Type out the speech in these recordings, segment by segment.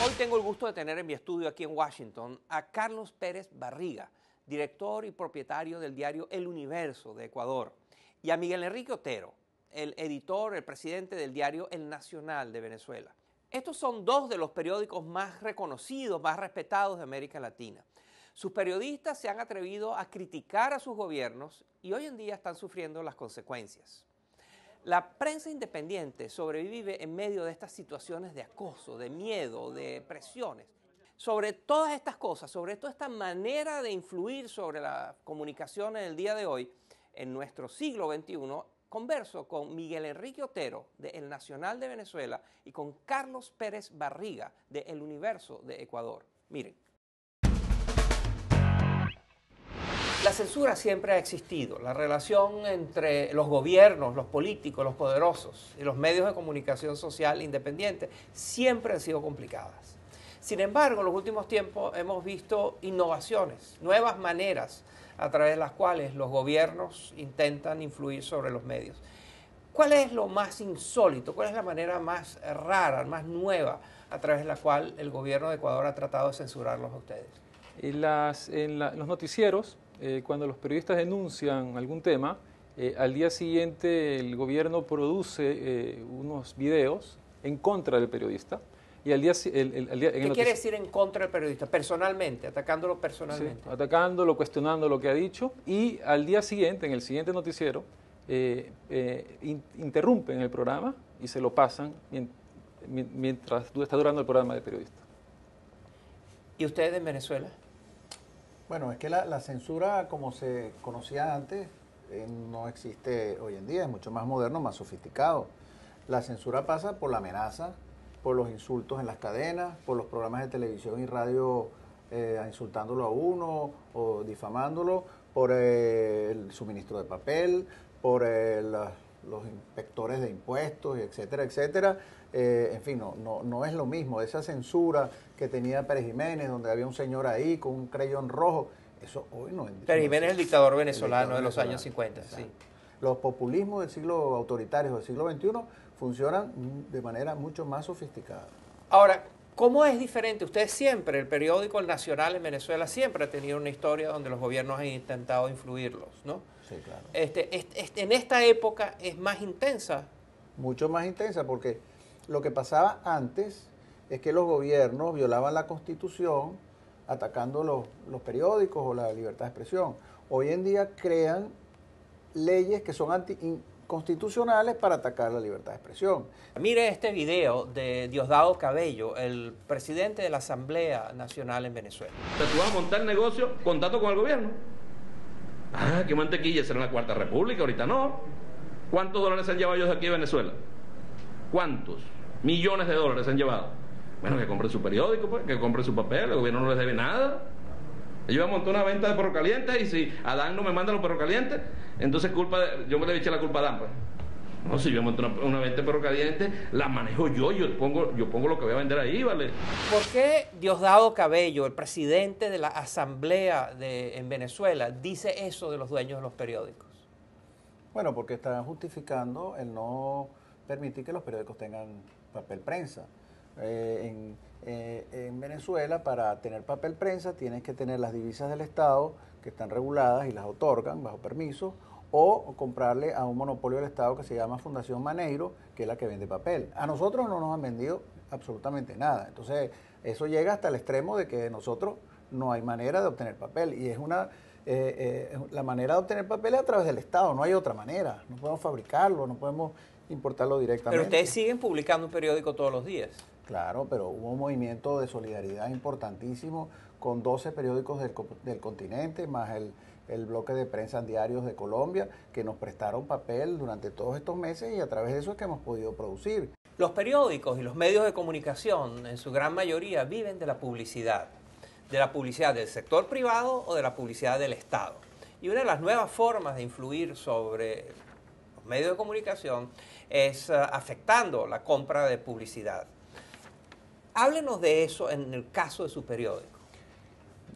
Hoy tengo el gusto de tener en mi estudio aquí en Washington a Carlos Pérez Barriga, director y propietario del diario El Universo de Ecuador, y a Miguel Enrique Otero, el editor, el presidente del diario El Nacional de Venezuela. Estos son dos de los periódicos más reconocidos, más respetados de América Latina. Sus periodistas se han atrevido a criticar a sus gobiernos y hoy en día están sufriendo las consecuencias. La prensa independiente sobrevive en medio de estas situaciones de acoso, de miedo, de presiones. Sobre todas estas cosas, sobre toda esta manera de influir sobre la comunicación en el día de hoy, en nuestro siglo XXI, converso con Miguel Enrique Otero, de El Nacional de Venezuela, y con Carlos Pérez Barriga, de El Universo de Ecuador. Miren. La censura siempre ha existido. La relación entre los gobiernos, los políticos, los poderosos y los medios de comunicación social independientes siempre han sido complicadas. Sin embargo, en los últimos tiempos hemos visto innovaciones, nuevas maneras a través de las cuales los gobiernos intentan influir sobre los medios. ¿Cuál es lo más insólito? ¿Cuál es la manera más rara, más nueva a través de la cual el gobierno de Ecuador ha tratado de censurarlos a ustedes? En los noticieros, cuando los periodistas denuncian algún tema, al día siguiente el gobierno produce unos videos en contra del periodista. Y al día, ¿Qué quiere decir en contra del periodista? Personalmente, atacándolo personalmente. Sí, atacándolo, cuestionando lo que ha dicho. Y al día siguiente, en el siguiente noticiero, interrumpen el programa y se lo pasan mientras está durando el programa de periodista. ¿Y ustedes en Venezuela? Bueno, es que la censura como se conocía antes no existe hoy en día, es mucho más moderno, más sofisticado. La censura pasa por la amenaza, por los insultos en las cadenas, por los programas de televisión y radio insultándolo a uno o difamándolo, por el suministro de papel, por los inspectores de impuestos, etcétera, etcétera. En fin, no es lo mismo. Esa censura que tenía Pérez Jiménez, donde había un señor ahí con un creyón rojo, eso hoy no es. Pérez Jiménez es el dictador venezolano de los años 50. Sí. Los populismos del siglo autoritarios del siglo XXI funcionan de manera mucho más sofisticada. Ahora, ¿cómo es diferente? Usted siempre, el periódico El Nacional en Venezuela, siempre ha tenido una historia donde los gobiernos han intentado influirlos, ¿no? Sí, claro. En esta época es más intensa. Mucho más intensa, porque lo que pasaba antes es que los gobiernos violaban la Constitución atacando los periódicos o la libertad de expresión. Hoy en día crean leyes que son anticonstitucionales para atacar la libertad de expresión. Mire este video de Diosdado Cabello, el presidente de la Asamblea Nacional en Venezuela. O sea, tú vas a montar negocio contando con el gobierno. Ah, qué mantequilla, será en la Cuarta República, ahorita no. ¿Cuántos dólares se han llevado ellos de aquí de Venezuela? ¿Cuántos? Millones de dólares se han llevado. Bueno, que compren su periódico, pues, que compren su papel, el gobierno no les debe nada. Yo voy a montar una venta de perro caliente y si Adán no me manda los perros calientes, entonces yo me le eché la culpa a Adán, pues. No, si yo monto una venta de perro caliente, la manejo yo pongo lo que voy a vender ahí, ¿vale? ¿Por qué Diosdado Cabello, el presidente de la Asamblea en Venezuela, dice eso de los dueños de los periódicos? Bueno, porque están justificando el no permitir que los periódicos tengan papel prensa. En Venezuela, para tener papel prensa, tienes que tener las divisas del Estado que están reguladas y las otorgan bajo permiso, o comprarle a un monopolio del Estado que se llama Fundación Maneiro, que es la que vende papel. A nosotros no nos han vendido absolutamente nada. Entonces, eso llega hasta el extremo de que de nosotros no hay manera de obtener papel. Y es la manera de obtener papel es a través del Estado, no hay otra manera. No podemos fabricarlo, no podemos importarlo directamente. Pero ustedes siguen publicando un periódico todos los días. Claro, pero hubo un movimiento de solidaridad importantísimo con 12 periódicos del continente, más el bloque de prensa en diarios de Colombia, que nos prestaron papel durante todos estos meses y a través de eso es que hemos podido producir. Los periódicos y los medios de comunicación, en su gran mayoría, viven de la publicidad del sector privado o de la publicidad del Estado. Y una de las nuevas formas de influir sobre los medios de comunicación es afectando la compra de publicidad. Háblenos de eso en el caso de su periódico.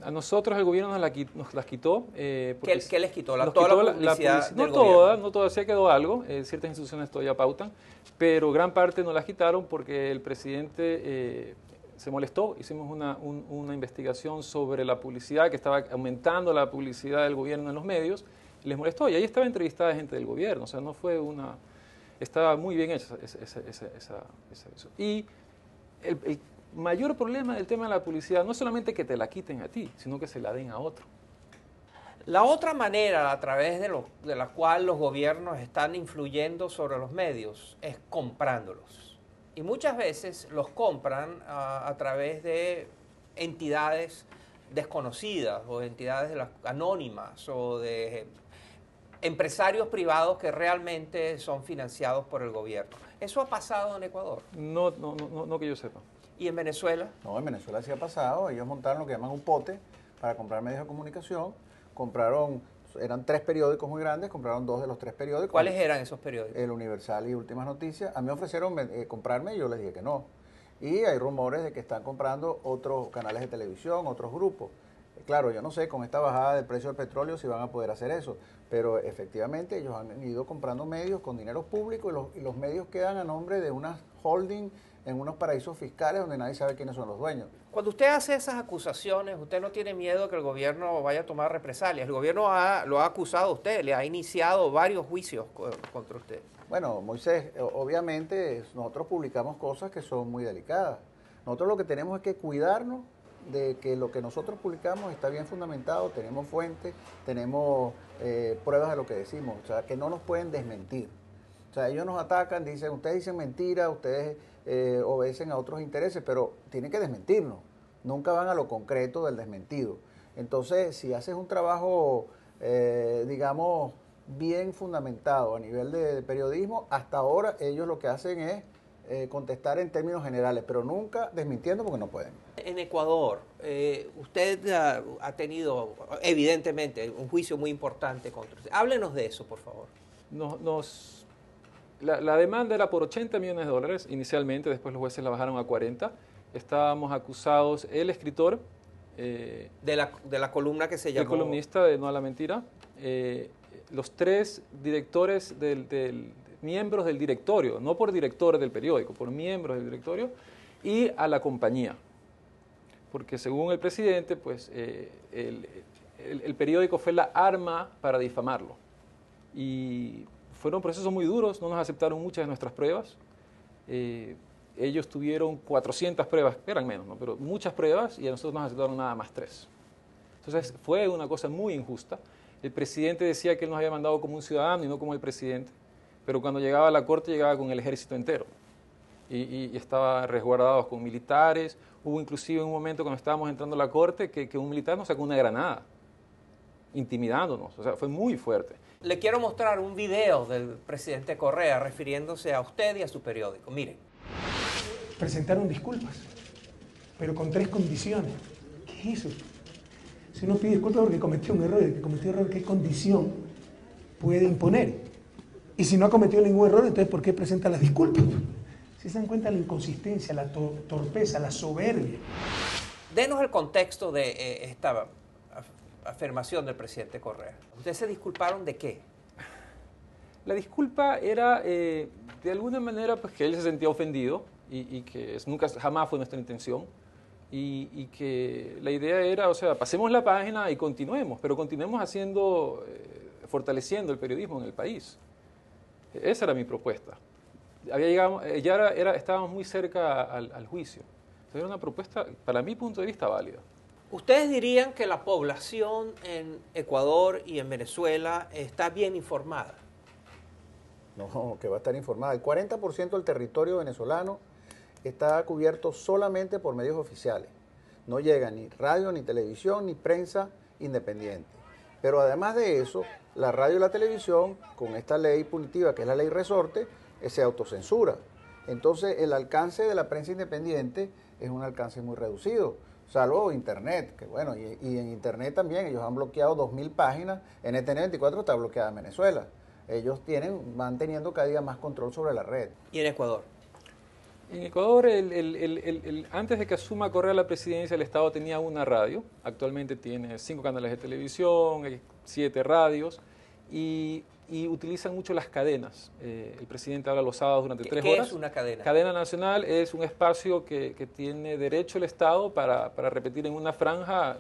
A nosotros el gobierno nos las quitó. ¿Qué les quitó? Toda la publicidad del gobierno. No toda, sí quedó algo. Ciertas instituciones todavía pautan, pero gran parte nos las quitaron porque el presidente se molestó, hicimos una investigación sobre la publicidad, que estaba aumentando la publicidad del gobierno en los medios, y les molestó, y ahí estaba entrevistada gente del gobierno, o sea, no fue estaba muy bien hecha eso. Y el mayor problema del tema de la publicidad no es solamente que te la quiten a ti, sino que se la den a otro. La otra manera a través de la cual los gobiernos están influyendo sobre los medios es comprándolos. Y muchas veces los compran a través de entidades desconocidas o entidades anónimas o de empresarios privados que realmente son financiados por el gobierno. ¿Eso ha pasado en Ecuador? No que yo sepa. ¿Y en Venezuela? No, en Venezuela sí ha pasado. Ellos montaron lo que llaman un pote para comprar medios de comunicación. Eran 3 periódicos muy grandes, compraron 2 de los 3 periódicos. ¿Cuáles eran esos periódicos? El Universal y Últimas Noticias. A mí me ofrecieron comprarme y yo les dije que no. Y hay rumores de que están comprando otros canales de televisión, otros grupos. Claro, yo no sé con esta bajada del precio del petróleo si van a poder hacer eso, pero efectivamente ellos han ido comprando medios con dinero público y los medios quedan a nombre de unas holding en unos paraísos fiscales donde nadie sabe quiénes son los dueños. Cuando usted hace esas acusaciones, usted no tiene miedo que el gobierno vaya a tomar represalias. El gobierno lo ha acusado a usted, le ha iniciado varios juicios contra usted. Bueno, Moisés, obviamente nosotros publicamos cosas que son muy delicadas. Nosotros lo que tenemos es que cuidarnos de que lo que nosotros publicamos está bien fundamentado, tenemos fuentes, tenemos pruebas de lo que decimos, o sea, que no nos pueden desmentir. O sea, ellos nos atacan, dicen, ustedes dicen mentiras, ustedes obedecen a otros intereses, pero tienen que desmentirnos. Nunca van a lo concreto del desmentido. Entonces, si haces un trabajo, digamos, bien fundamentado a nivel de periodismo, hasta ahora ellos lo que hacen es contestar en términos generales, pero nunca desmintiendo porque no pueden. En Ecuador, usted ha tenido, evidentemente, un juicio muy importante contra usted. Háblenos de eso, por favor. La demanda era por $80 millones inicialmente, después los jueces la bajaron a 40. Estábamos acusados, el escritor... de la columna que se llamó... El columnista de No a la Mentira, los 3 directores miembros del directorio, no por directores del periódico, por miembros del directorio, y a la compañía. Porque según el presidente, pues el periódico fue la arma para difamarlo. Y fueron procesos muy duros, no nos aceptaron muchas de nuestras pruebas. Ellos tuvieron 400 pruebas, eran menos, ¿no? Pero muchas pruebas, y a nosotros nos aceptaron nada más 3. Entonces fue una cosa muy injusta. El presidente decía que él nos había mandado como un ciudadano y no como el presidente, pero cuando llegaba a la corte llegaba con el ejército entero y estaba resguardados con militares. Hubo inclusive un momento cuando estábamos entrando a la corte que un militar nos sacó una granada, intimidándonos, o sea, fue muy fuerte. Le quiero mostrar un video del presidente Correa refiriéndose a usted y a su periódico. Miren. Presentaron disculpas, pero con 3 condiciones. ¿Qué es eso? Si uno pide disculpas porque cometió un error, el que cometió error, ¿qué condición puede imponer? Y si no ha cometido ningún error, entonces ¿por qué presenta las disculpas? Si se dan cuenta la inconsistencia, la torpeza, la soberbia. Denos el contexto de esta afirmación del presidente Correa. ¿Ustedes se disculparon de qué? La disculpa era, de alguna manera, pues que él se sentía ofendido y que jamás fue nuestra intención. Y que la idea era, o sea, pasemos la página y continuemos, pero continuemos fortaleciendo el periodismo en el país. Esa era mi propuesta. Estábamos muy cerca al juicio. Entonces era una propuesta, para mi punto de vista, válida. ¿Ustedes dirían que la población en Ecuador y en Venezuela está bien informada? No, que va a estar informada. El 40% del territorio venezolano está cubierto solamente por medios oficiales. No llega ni radio, ni televisión, ni prensa independiente. Pero además de eso, la radio y la televisión, con esta ley punitiva, que es la ley resorte, se autocensura. Entonces, el alcance de la prensa independiente es un alcance muy reducido, salvo Internet, que bueno, y en Internet también ellos han bloqueado 2.000 páginas, NTN24 está bloqueada en Venezuela. Ellos van teniendo cada día más control sobre la red. ¿Y en Ecuador? En Ecuador, antes de que asuma Correa la presidencia, el Estado tenía una radio. Actualmente tiene 5 canales de televisión, 7 radios. Y y utilizan mucho las cadenas. El presidente habla los sábados durante 3 horas. ¿Qué es una cadena? Cadena nacional es un espacio que tiene derecho el Estado para repetir en una franja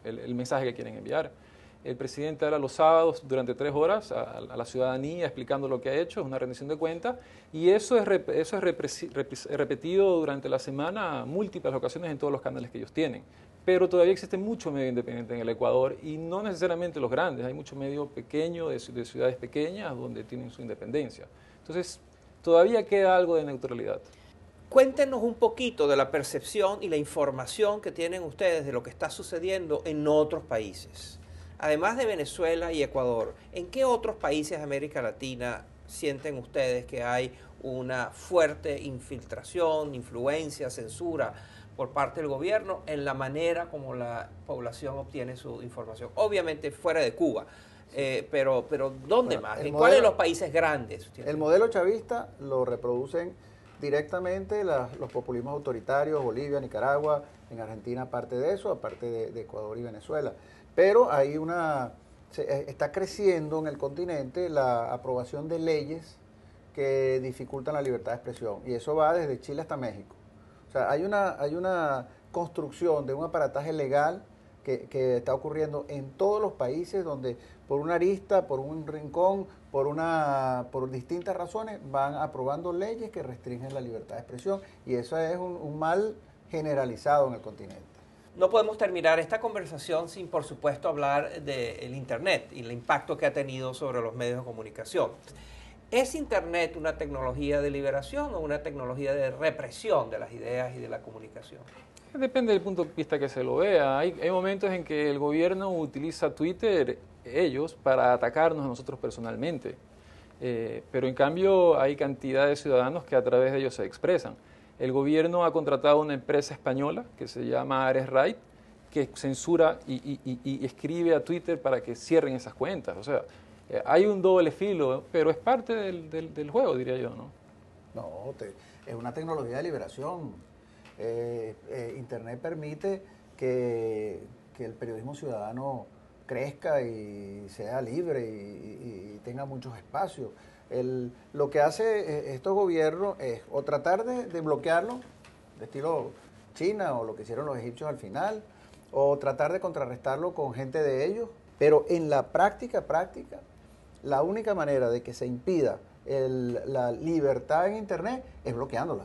el mensaje que quieren enviar. El presidente habla los sábados durante 3 horas a la ciudadanía explicando lo que ha hecho, es una rendición de cuentas, y eso es repetido durante la semana múltiples ocasiones en todos los canales que ellos tienen. Pero todavía existe mucho medio independiente en el Ecuador y no necesariamente los grandes, hay mucho medio pequeño de ciudades pequeñas donde tienen su independencia. Entonces, todavía queda algo de neutralidad. Cuéntenos un poquito de la percepción y la información que tienen ustedes de lo que está sucediendo en otros países. Además de Venezuela y Ecuador, ¿en qué otros países de América Latina sienten ustedes que hay una fuerte infiltración, influencia, censura por parte del gobierno en la manera como la población obtiene su información? Obviamente fuera de Cuba, pero ¿dónde más? ¿En cuáles de los países grandes? El modelo chavista lo reproducen directamente los populismos autoritarios, Bolivia, Nicaragua, en Argentina aparte de eso, aparte de Ecuador y Venezuela. Pero hay está creciendo en el continente la aprobación de leyes que dificultan la libertad de expresión, y eso va desde Chile hasta México. O sea, hay una construcción de un aparataje legal que está ocurriendo en todos los países donde por una arista, por un rincón, por distintas razones van aprobando leyes que restringen la libertad de expresión, y eso es un mal generalizado en el continente. No podemos terminar esta conversación sin, por supuesto, hablar del Internet y el impacto que ha tenido sobre los medios de comunicación. ¿Es Internet una tecnología de liberación o una tecnología de represión de las ideas y de la comunicación? Depende del punto de vista que se lo vea. Hay momentos en que el gobierno utiliza Twitter, ellos, para atacarnos a nosotros personalmente. Pero en cambio hay cantidad de ciudadanos que a través de ellos se expresan. El gobierno ha contratado una empresa española que se llama AresRight, que censura y escribe a Twitter para que cierren esas cuentas. O sea, hay un doble filo, pero es parte del juego, diría yo, ¿no? No, es una tecnología de liberación. Internet permite que el periodismo ciudadano crezca y sea libre y tenga muchos espacios. Lo que hace estos gobiernos es o tratar de bloquearlo, de estilo China o lo que hicieron los egipcios al final, o tratar de contrarrestarlo con gente de ellos, pero en la práctica, la única manera de que se impida la libertad en Internet es bloqueándola.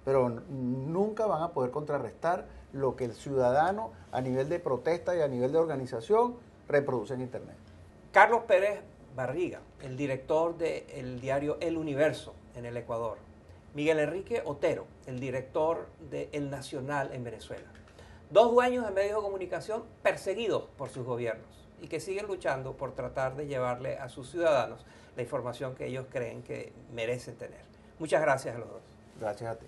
Pero nunca van a poder contrarrestar lo que el ciudadano a nivel de protesta y a nivel de organización reproduce en Internet. Carlos Pérez Barriga, el director del diario El Universo en el Ecuador. Miguel Enrique Otero, el director de El Nacional en Venezuela. 2 dueños de medios de comunicación perseguidos por sus gobiernos y que siguen luchando por tratar de llevarle a sus ciudadanos la información que ellos creen que merecen tener. Muchas gracias a los dos. Gracias a ti.